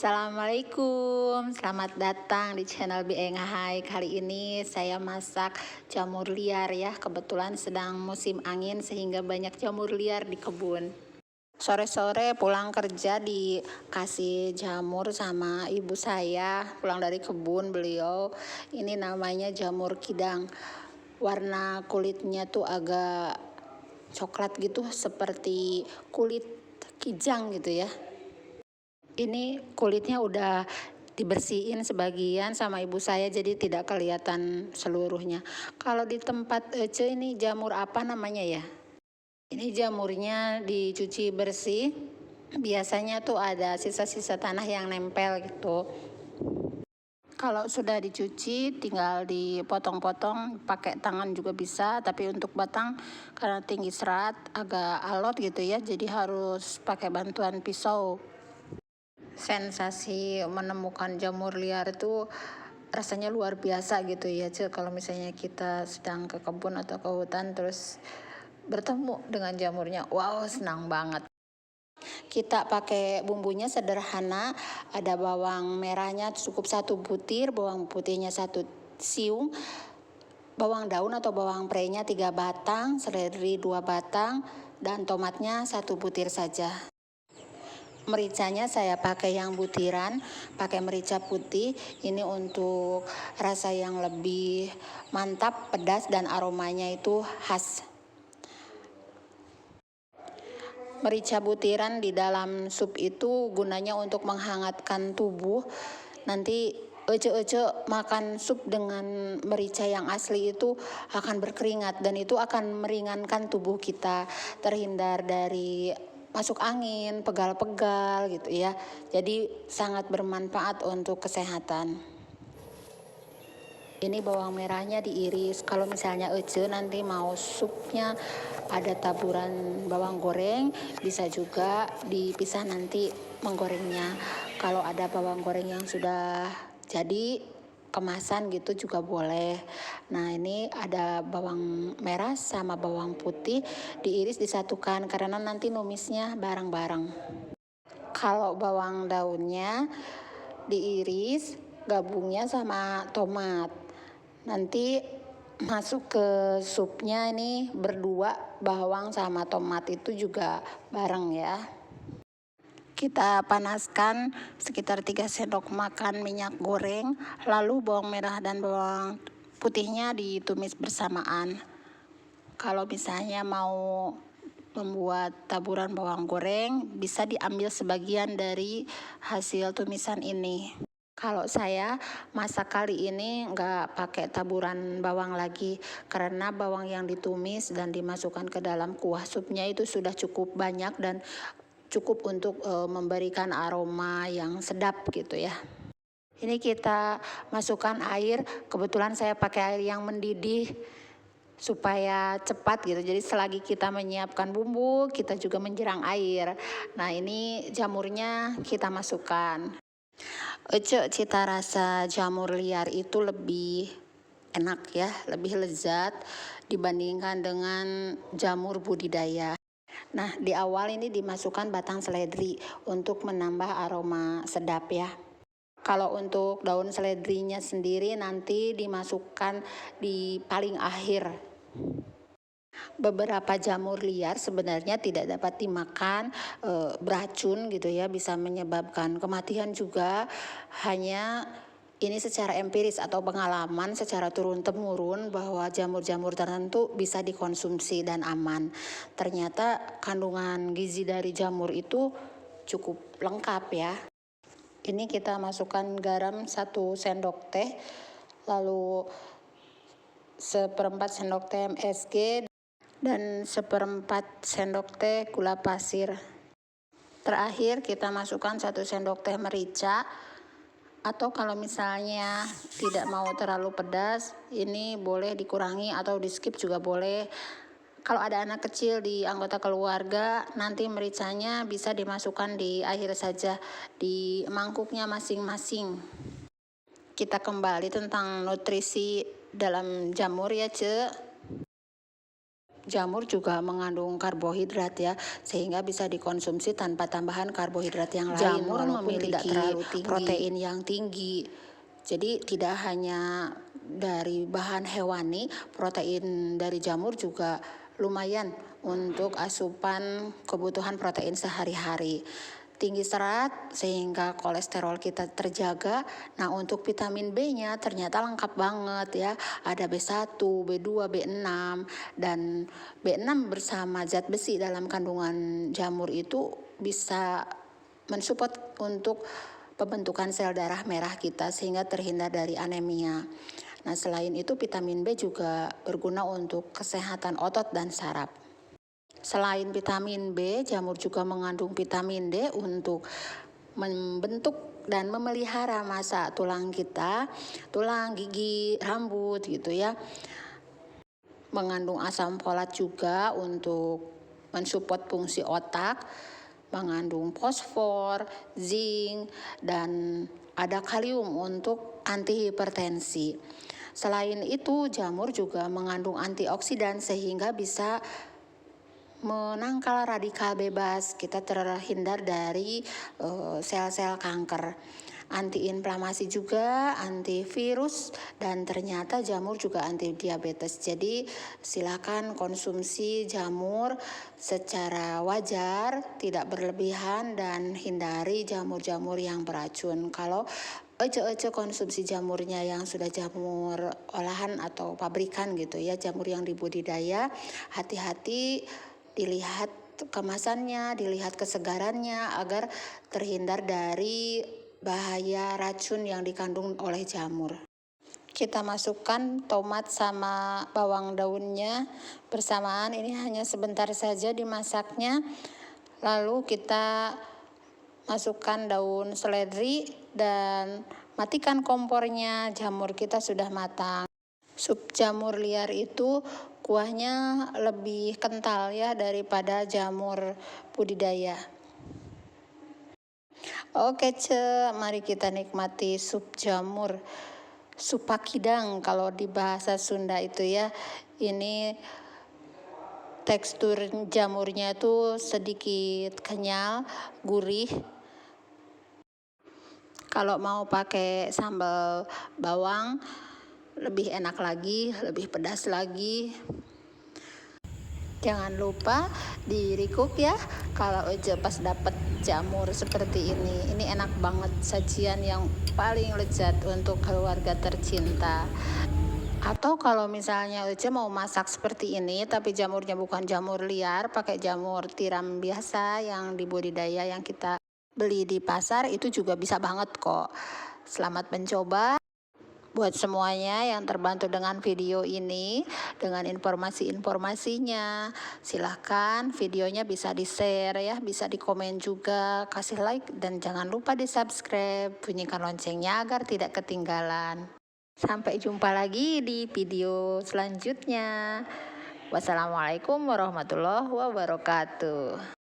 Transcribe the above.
Assalamualaikum, selamat datang di channel Bieng Hai. Kali ini saya masak jamur liar ya. Kebetulan sedang musim angin sehingga banyak jamur liar di kebun. Sore-sore pulang kerja dikasih jamur sama ibu saya, pulang dari kebun beliau. Ini namanya jamur kidang. Warna kulitnya tuh agak coklat gitu, seperti kulit kijang gitu ya. Ini kulitnya udah dibersihin sebagian sama ibu saya, jadi tidak kelihatan seluruhnya. Kalau di tempat Ece ini jamur apa namanya ya? Ini jamurnya dicuci bersih. Biasanya tuh ada sisa-sisa tanah yang nempel gitu. Kalau sudah dicuci tinggal dipotong-potong, pakai tangan juga bisa, tapi untuk batang karena tinggi serat agak alot gitu ya, jadi harus pakai bantuan pisau. Sensasi menemukan jamur liar itu rasanya luar biasa gitu ya, kalau misalnya kita sedang ke kebun atau ke hutan terus bertemu dengan jamurnya, wow, senang banget. Kita pakai bumbunya sederhana, ada bawang merahnya cukup 1 butir, bawang putihnya 1 siung, bawang daun atau bawang prenya 3 batang, seledri 2 batang, dan tomatnya 1 butir saja. Mericanya saya pakai yang butiran, pakai merica putih. Ini untuk rasa yang lebih mantap, pedas, dan aromanya itu khas. Merica butiran di dalam sup itu gunanya untuk menghangatkan tubuh. Nanti ece-ece makan sup dengan merica yang asli itu akan berkeringat, dan itu akan meringankan tubuh kita, terhindar dari masuk angin, pegal-pegal gitu ya. Jadi sangat bermanfaat untuk kesehatan. Ini bawang merahnya diiris. Kalau misalnya Ece nanti mau supnya ada taburan bawang goreng, bisa juga dipisah nanti menggorengnya. Kalau ada bawang goreng yang sudah jadi kemasan gitu juga boleh. Nah, ini ada bawang merah sama bawang putih diiris disatukan karena nanti numisnya bareng-bareng. Kalau bawang daunnya diiris gabungnya sama tomat. Nanti masuk ke supnya, ini berdua bawang sama tomat itu juga bareng ya. Kita panaskan sekitar 3 sendok makan minyak goreng, lalu bawang merah dan bawang putihnya ditumis bersamaan. Kalau misalnya mau membuat taburan bawang goreng, bisa diambil sebagian dari hasil tumisan ini. Kalau saya masak kali ini nggak pakai taburan bawang lagi, karena bawang yang ditumis dan dimasukkan ke dalam kuah supnya itu sudah cukup banyak dan cukup untuk memberikan aroma yang sedap gitu ya. Ini kita masukkan air, kebetulan saya pakai air yang mendidih supaya cepat gitu. Jadi selagi kita menyiapkan bumbu, kita juga menjerang air. Nah, ini jamurnya kita masukkan. Ece, cita rasa jamur liar itu lebih enak ya, lebih lezat dibandingkan dengan jamur budidaya. Nah, di awal ini dimasukkan batang seledri untuk menambah aroma sedap ya. Kalau untuk daun seledrinya sendiri nanti dimasukkan di paling akhir. Beberapa jamur liar sebenarnya tidak dapat dimakan, beracun gitu ya, bisa menyebabkan kematian juga. Hanya ini secara empiris atau pengalaman secara turun-temurun bahwa jamur-jamur tertentu bisa dikonsumsi dan aman. Ternyata kandungan gizi dari jamur itu cukup lengkap ya. Ini kita masukkan garam 1 sendok teh, lalu 1/4 sendok teh MSG, dan 1/4 sendok teh gula pasir. Terakhir kita masukkan 1 sendok teh merica, atau kalau misalnya tidak mau terlalu pedas, ini boleh dikurangi atau di skip juga boleh. Kalau ada anak kecil di anggota keluarga, nanti mericanya bisa dimasukkan di akhir saja di mangkuknya masing-masing. Kita kembali tentang nutrisi dalam jamur ya, Ce. jamur juga mengandung karbohidrat ya, sehingga bisa dikonsumsi tanpa tambahan karbohidrat yang lain. Jamur Walaupun tidak memiliki terlalu tinggi protein yang tinggi. Jadi tidak hanya dari bahan hewani, protein dari jamur juga lumayan untuk asupan kebutuhan protein sehari-hari. Tinggi serat sehingga kolesterol kita terjaga. Nah, untuk vitamin B-nya ternyata lengkap banget ya. Ada B1, B2, B6, dan B6 bersama zat besi dalam kandungan jamur itu bisa mensupport untuk pembentukan sel darah merah kita sehingga terhindar dari anemia. Nah, selain itu vitamin B juga berguna untuk kesehatan otot dan saraf. Selain vitamin B, jamur juga mengandung vitamin D untuk membentuk dan memelihara massa tulang kita, tulang, gigi, rambut gitu ya. Mengandung asam folat juga untuk mensupport fungsi otak, mengandung fosfor, zinc, dan ada kalium untuk antihipertensi. Selain itu, jamur juga mengandung antioksidan sehingga bisa menangkal radikal bebas, kita terhindar dari sel-sel kanker. Antiinflamasi juga, antivirus, dan ternyata jamur juga anti diabetes. Jadi silakan konsumsi jamur secara wajar, tidak berlebihan, dan hindari jamur-jamur yang beracun. Kalau ece-ece konsumsi jamurnya yang sudah jamur olahan atau pabrikan gitu ya, jamur yang dibudidaya, hati-hati dilihat kemasannya, dilihat kesegarannya agar terhindar dari bahaya racun yang dikandung oleh jamur. Kita masukkan tomat sama bawang daunnya bersamaan, ini hanya sebentar saja dimasaknya. Lalu kita masukkan daun seledri dan matikan kompornya, jamur kita sudah matang. Sup jamur liar itu kuahnya lebih kental ya daripada jamur budidaya. Oke mari kita nikmati sup jamur. Sup pakidang kalau di bahasa Sunda itu ya. Ini tekstur jamurnya itu sedikit kenyal, gurih. Kalau mau pakai sambal bawang lebih enak lagi, lebih pedas lagi. Jangan lupa di recook ya kalau aja pas dapat jamur seperti ini enak banget, sajian yang paling lezat untuk keluarga tercinta. Atau kalau misalnya Ece mau masak seperti ini tapi jamurnya bukan jamur liar, pakai jamur tiram biasa yang dibudidaya yang kita beli di pasar, itu juga bisa banget kok. Selamat mencoba. Buat semuanya yang terbantu dengan video ini, dengan informasi-informasinya, silahkan videonya bisa di-share ya, bisa di-komen juga, kasih like, dan jangan lupa di-subscribe, bunyikan loncengnya agar tidak ketinggalan. Sampai jumpa lagi di video selanjutnya. Wassalamualaikum warahmatullahi wabarakatuh.